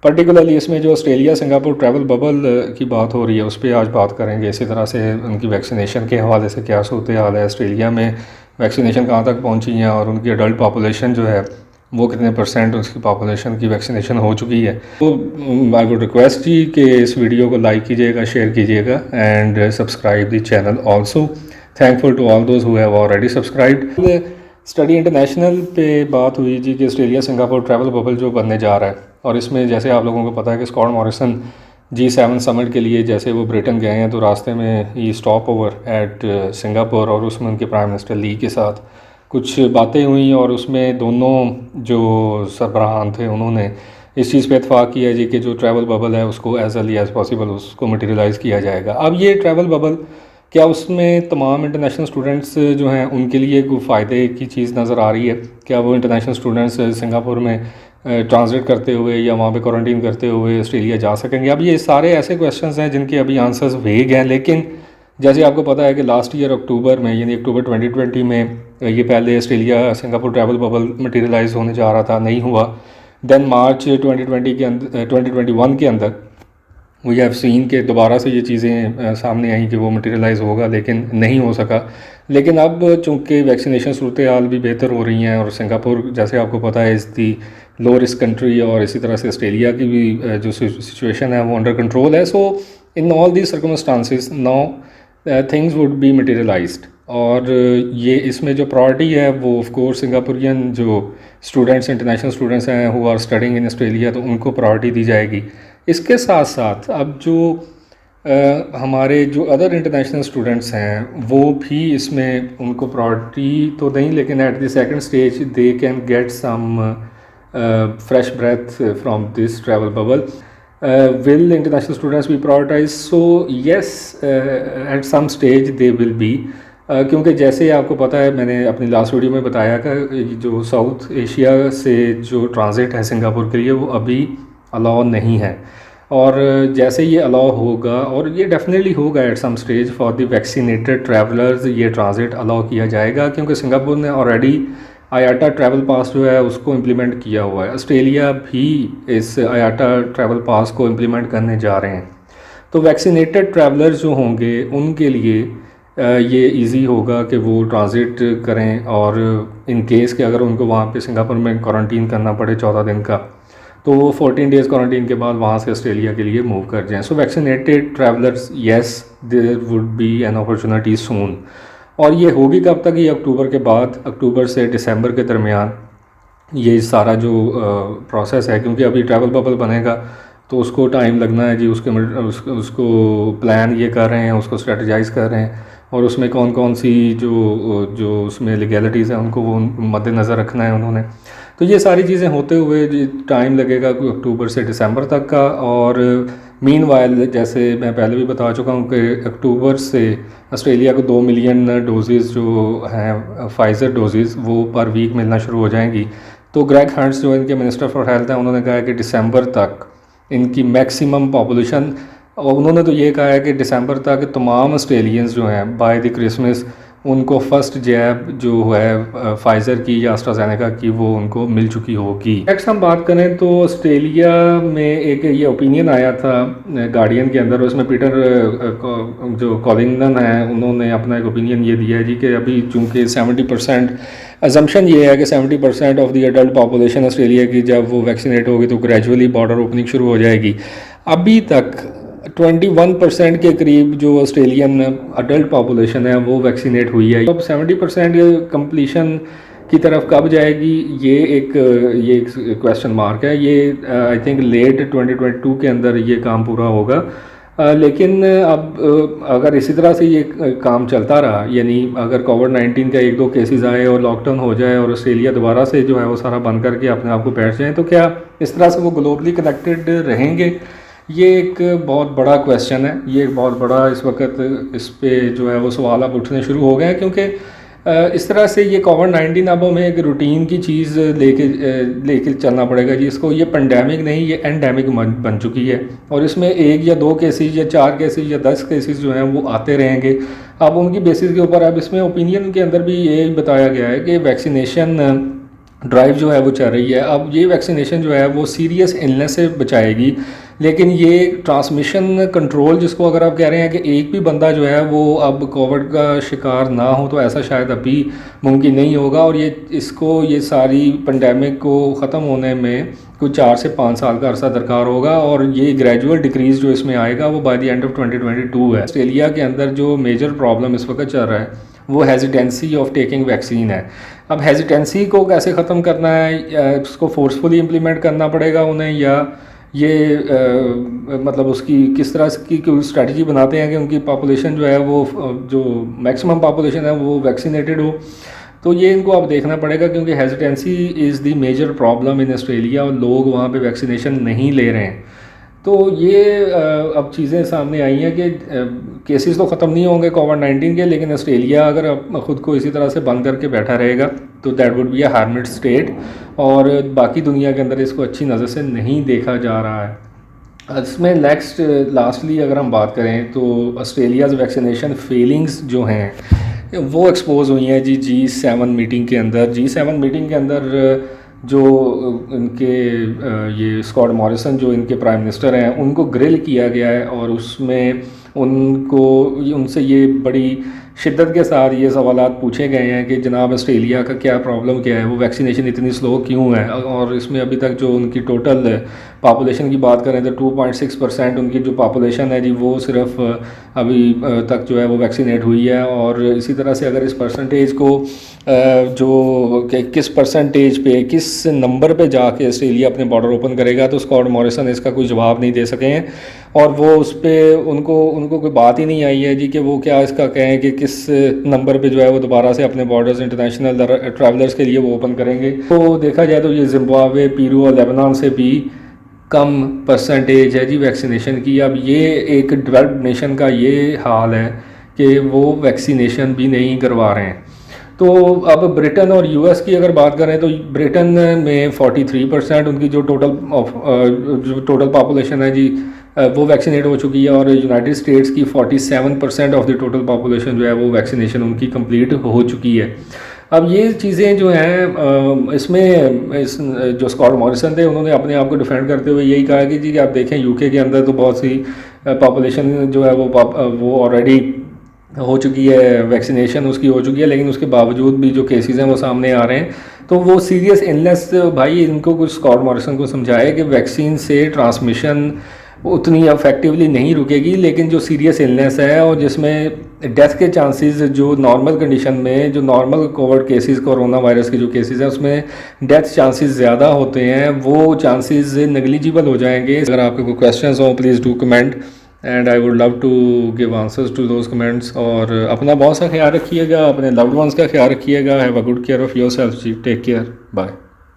Particularly इसमें जो Australia Singapore travel bubble की बात हो रही है उस पर आज बात करेंगे। इसी तरह से उनकी वैक्सीनेशन के हवाले से क्या सूरत हाल है, ऑस्ट्रेलिया में वैक्सीनेशन कहाँ तक पहुँची है और उनकी अडल्ट पॉपुलेशन जो है वो कितने परसेंट उसकी पॉपुलेशन की वैक्सीनेशन हो चुकी है। तो आई वुड रिक्वेस्ट जी कि इस वीडियो को लाइक कीजिएगा, शेयर कीजिएगा and subscribe the channel also. Thankful to all those who have already subscribed. Study international पे बात हुई जी कि ऑस्ट्रेलिया सिंगापुर ट्रैवल बबल जो बनने जा रहा है, और इसमें जैसे आप लोगों को पता है कि स्कॉट मॉरिसन G7 समिट के लिए जैसे वो ब्रिटेन गए हैं तो रास्ते में ही स्टॉप ओवर एट सिंगापुर, और उसमें उनके प्राइम मिनिस्टर ली के साथ कुछ बातें हुई और उसमें दोनों जो सरबराहान थे उन्होंने इस चीज़ पे इत्फाक़ किया जी कि जो ट्रैवल बबल है उसको एज अर्ली एज़ पॉसिबल उसको मटीरियलाइज़ किया जाएगा। अब ये ट्रैवल बबल क्या उसमें तमाम इंटरनेशनल स्टूडेंट्स जो हैं उनके लिए कोई फ़ायदे की चीज़ नज़र आ रही है? क्या वो इंटरनेशनल स्टूडेंट्स सिंगापुर में ट्रांजिट करते हुए या वहाँ पे क्वारंटीन करते हुए ऑस्ट्रेलिया जा सकेंगे? अब ये सारे ऐसे क्वेश्चंस हैं जिनके अभी आंसर्स वेग हैं, लेकिन जैसे आपको पता है कि लास्ट ईयर अक्टूबर में यानी अक्टूबर 2020 में ये पहले Australia Singapore travel bubble materialise होने जा रहा था, नहीं हुआ। देन मार्च 2020 के अंदर 2021 के अंदर वी हैव सीन के दोबारा से ये चीज़ें सामने आई कि वो मटीरियलाइज़ होगा, लेकिन नहीं हो सका। लेकिन अब चूँकि वैक्सीनेशन सूरत हाल भी बेहतर हो रही हैं और सिंगापुर जैसे आपको पता है is the low risk country, और इसी तरह से ऑस्ट्रेलिया की भी जो सिचुएशन है वो अंडर कंट्रोल है। So in all these circumstances now things would be materialized, और ये इसमें जो प्रायोरिटी है वो ऑफ कोर्स सिंगापुरियन जो स्टूडेंट्स इंटरनेशनल स्टूडेंट्स हैं who are studying in Australia, तो उनको प्रायोरिटी दी जाएगी। इसके साथ साथ अब जो हमारे जो अदर इंटरनेशनल स्टूडेंट्स हैं वो भी इसमें उनको प्रायोरिटी तो नहीं, लेकिन at the second stage they can get some fresh breath from this travel bubble. Will international students be prioritize? So yes, at some stage they will be, क्योंकि जैसे आपको पता है मैंने अपनी लास्ट वीडियो में बताया कि जो साउथ एशिया से जो ट्रांजिट है सिंगापुर के लिए वो अभी अलाउ नहीं है, और जैसे ये अलाउ होगा, और ये डेफिनेटली होगा at some stage for the vaccinated travellers, ये ट्रांजिट अलाउ किया जाएगा, क्योंकि सिंगापुर ने ऑलरेडी आयाटा ट्रैवल पास जो है उसको इम्प्लीमेंट किया हुआ है। ऑस्ट्रेलिया भी इस आयाटा ट्रैवल पास को इम्प्लीमेंट करने जा रहे हैं। तो वैक्सीनेटेड ट्रैवलर्स जो होंगे उनके लिए ये इजी होगा कि वो ट्रांजिट करें, और इन केस कि अगर उनको वहाँ पे सिंगापुर में क्वारंटीन करना पड़े 14 दिन का, तो वो 14 डेज़ क्वारंटीन के बाद वहाँ से ऑस्ट्रेलिया के लिए मूव कर जाएं। So vaccinated travellers, yes there would be an opportunity soon. और ये होगी कब तक? ये अक्टूबर के बाद, अक्टूबर से दिसंबर के दरमियान ये सारा जो प्रोसेस है, क्योंकि अभी ट्रैवल बबल बनेगा तो उसको टाइम लगना है जी। उसको प्लान ये कर रहे हैं, उसको स्ट्रेटजाइज़ कर रहे हैं, और उसमें कौन कौन सी जो उसमें लीगैलिटीज़ हैं उनको वो मद्देनज़र रखना है उन्होंने। तो ये सारी चीज़ें होते हुए टाइम लगेगा अक्टूबर से दिसंबर तक का। और मीनवाइल जैसे मैं पहले भी बता चुका हूँ कि अक्टूबर से ऑस्ट्रेलिया को 2 मिलियन डोजेज़ जो हैं फाइज़र डोजेज़ वो पर वीक मिलना शुरू हो जाएंगी। तो ग्रेग हंट्स जो इनके मिनिस्टर फॉर हेल्थ हैं उन्होंने कहा है कि दिसंबर तक इनकी मैक्सिमम पॉपुलेशन, और उन्होंने तो ये कहा है कि दिसंबर तक तमाम ऑस्ट्रेलियंस जो हैं बाय द क्रिसमस उनको फर्स्ट जैब जो है फाइज़र की या एस्ट्राजेनेका की वो उनको मिल चुकी होगी। नेक्स्ट हम बात करें तो ऑस्ट्रेलिया में एक ये ओपिनियन आया था गार्डियन के अंदर, उसमें पीटर जो कॉलिंगटन है उन्होंने अपना एक ओपिनियन ये दिया है जी कि अभी चूँकि 70% अजम्पशन ये है कि 70% of the adult population Australia की जब वो वैक्सीनेट होगी तो ग्रेजुअली बॉर्डर ओपनिंग शुरू हो जाएगी। अभी तक 21% के करीब जो ऑस्ट्रेलियन अडल्ट पॉपुलेशन है वो वैक्सीनेट हुई है। अब 70% कंप्लीशन की तरफ कब जाएगी ये एक क्वेश्चन मार्क है। ये आई थिंक लेट 2022 के अंदर ये काम पूरा होगा। लेकिन अब अगर इसी तरह से ये काम चलता रहा, यानी अगर कोविड-19 का 1-2 केसेस आए और लॉकडाउन हो जाए और ऑस्ट्रेलिया दोबारा से जो है वो सारा बंद करके अपने आप को बैठ जाए, तो क्या इस तरह से वो ग्लोबली कनेक्टेड रहेंगे? ये एक बहुत बड़ा क्वेश्चन है। ये एक बहुत बड़ा इस वक्त इस पे जो है वो सवाल अब उठने शुरू हो गए हैं, क्योंकि इस तरह से ये कोविड-19 अब हमें एक रूटीन की चीज़ लेके चलना पड़ेगा जी इसको। ये पेंडेमिक नहीं, ये एंडेमिक बन चुकी है, और इसमें 1 या 2 केसेस या 4 केसेस या 10 केसेस जो हैं वो आते रहेंगे। अब उनकी बेसिस के ऊपर अब इसमें ओपिनियन के अंदर भी ये बताया गया है कि वैक्सीनेशन ड्राइव जो है वो चल रही है। अब ये वैक्सीनेशन जो है वो सीरियस इलनेस से बचाएगी, लेकिन ये ट्रांसमिशन कंट्रोल जिसको अगर आप कह रहे हैं कि एक भी बंदा जो है वो अब कोविड का शिकार ना हो, तो ऐसा शायद अभी मुमकिन नहीं होगा। और ये सारी पेंडेमिक को ख़त्म होने में कुछ 4 से 5 साल का अरसा दरकार होगा, और ये ग्रेजुअल डिक्रीज़ जो इसमें आएगा वो बाय द एंड ऑफ 2022 है। ऑस्ट्रेलिया के अंदर जो मेजर प्रॉब्लम इस वक्त चल रहा है वो हेजिटेंसी ऑफ टेकिंग वैक्सीन है। अब हेजिटेंसी को कैसे ख़त्म करना है, उसको फोर्सफुली इम्प्लीमेंट करना पड़ेगा उन्हें, या ये मतलब उसकी किस तरह की कोई स्ट्रेटजी बनाते हैं कि उनकी पॉपुलेशन जो है वो जो मैक्सिमम पॉपुलेशन है वो वैक्सीनेटेड हो। तो ये इनको अब देखना पड़ेगा, क्योंकि hesitancy is the major problem in Australia, और लोग वहाँ पे वैक्सीनेशन नहीं ले रहे हैं। तो ये अब चीज़ें सामने आई हैं कि केसेस तो ख़त्म नहीं होंगे कोविड-19 के, लेकिन ऑस्ट्रेलिया अगर अब ख़ुद को इसी तरह से बंद करके बैठा रहेगा तो that would be a hermit state, और बाकी दुनिया के अंदर इसको अच्छी नज़र से नहीं देखा जा रहा है। इसमें लास्टली अगर हम बात करें तो ऑस्ट्रेलियाज़ वैक्सीनेशन फेलिंग्स जो हैं वो एक्सपोज हुई हैं G7 मीटिंग के अंदर। G7 मीटिंग के अंदर जो इनके ये स्कॉट मॉरिसन जो इनके प्राइम मिनिस्टर हैं उनको ग्रिल किया गया है, और उसमें उनसे ये बड़ी शिद्दत के साथ ये सवालात पूछे गए हैं कि जनाब ऑस्ट्रेलिया का क्या प्रॉब्लम क्या है, वो वैक्सीनेशन इतनी स्लो क्यों है। और इसमें अभी तक जो उनकी टोटल पॉपुलेशन की बात करें तो 2.6% उनकी जो पॉपुलेशन है जी वो सिर्फ अभी तक जो है वो वैक्सीनेट हुई है। और इसी तरह से अगर इस परसेंटेज को जो किस परसेंटेज पे किस नंबर पे जाके ऑस्ट्रेलिया अपने बॉर्डर ओपन करेगा, तो स्कॉट मॉरिसन इसका कोई जवाब नहीं दे सके हैं, और वो उस पर उनको कोई बात ही नहीं आई है जी कि वो क्या इसका कहें कि किस नंबर पे जो है वो दोबारा से अपने बॉर्डर्स इंटरनेशनल ट्रैवलर्स के लिए वो ओपन करेंगे। तो देखा जाए तो ये जिम्बाब्वे, पीरू और लेबनान से भी कम परसेंटेज है जी वैक्सीनेशन की। अब ये एक डेवलप्ड नेशन का ये हाल है कि वो वैक्सीनेशन भी नहीं करवा रहे हैं। तो अब ब्रिटेन और यूएस की अगर बात करें तो ब्रिटेन में 43% उनकी जो टोटल पॉपुलेशन है जी वो वैक्सीनेट हो चुकी है, और यूनाइटेड स्टेट्स की 47% ऑफ द टोटल पॉपुलेशन जो है वो वैक्सीनेशन उनकी कंप्लीट हो चुकी है। अब ये चीज़ें जो हैं इसमें जो स्कॉट मॉरिसन थे उन्होंने अपने आप को डिफेंड करते हुए यही कहा कि जी कि आप देखें यूके के अंदर तो बहुत सी पॉपुलेशन जो है वो ऑलरेडी हो चुकी है, वैक्सीनेशन उसकी हो चुकी है, लेकिन उसके बावजूद भी जो केसेस हैं वो सामने आ रहे हैं। तो वो सीरियस इलनेस, भाई इनको कुछ स्कॉट मॉरिसन को समझाए कि वैक्सीन से ट्रांसमिशन उतनी अफेक्टिवली नहीं रुकेगी, लेकिन जो सीरियस इलनेस है और जिसमें डेथ के चांसेस जो नॉर्मल कंडीशन में जो normal Covid cases, corona virus के जो केसेस हैं उसमें डेथ चांसेस ज़्यादा होते हैं, वो चांसेस नेग्लिजिबल हो जाएंगे। अगर आपके कोई क्वेश्चंस हो please do comment and I would love to give answers to those comments. और अपना बहुत सा ख्याल रखिएगा, अपने लव्ड वंस का ख्याल रखिएगा। Have a good care of yourself जी, टेक केयर, बाय।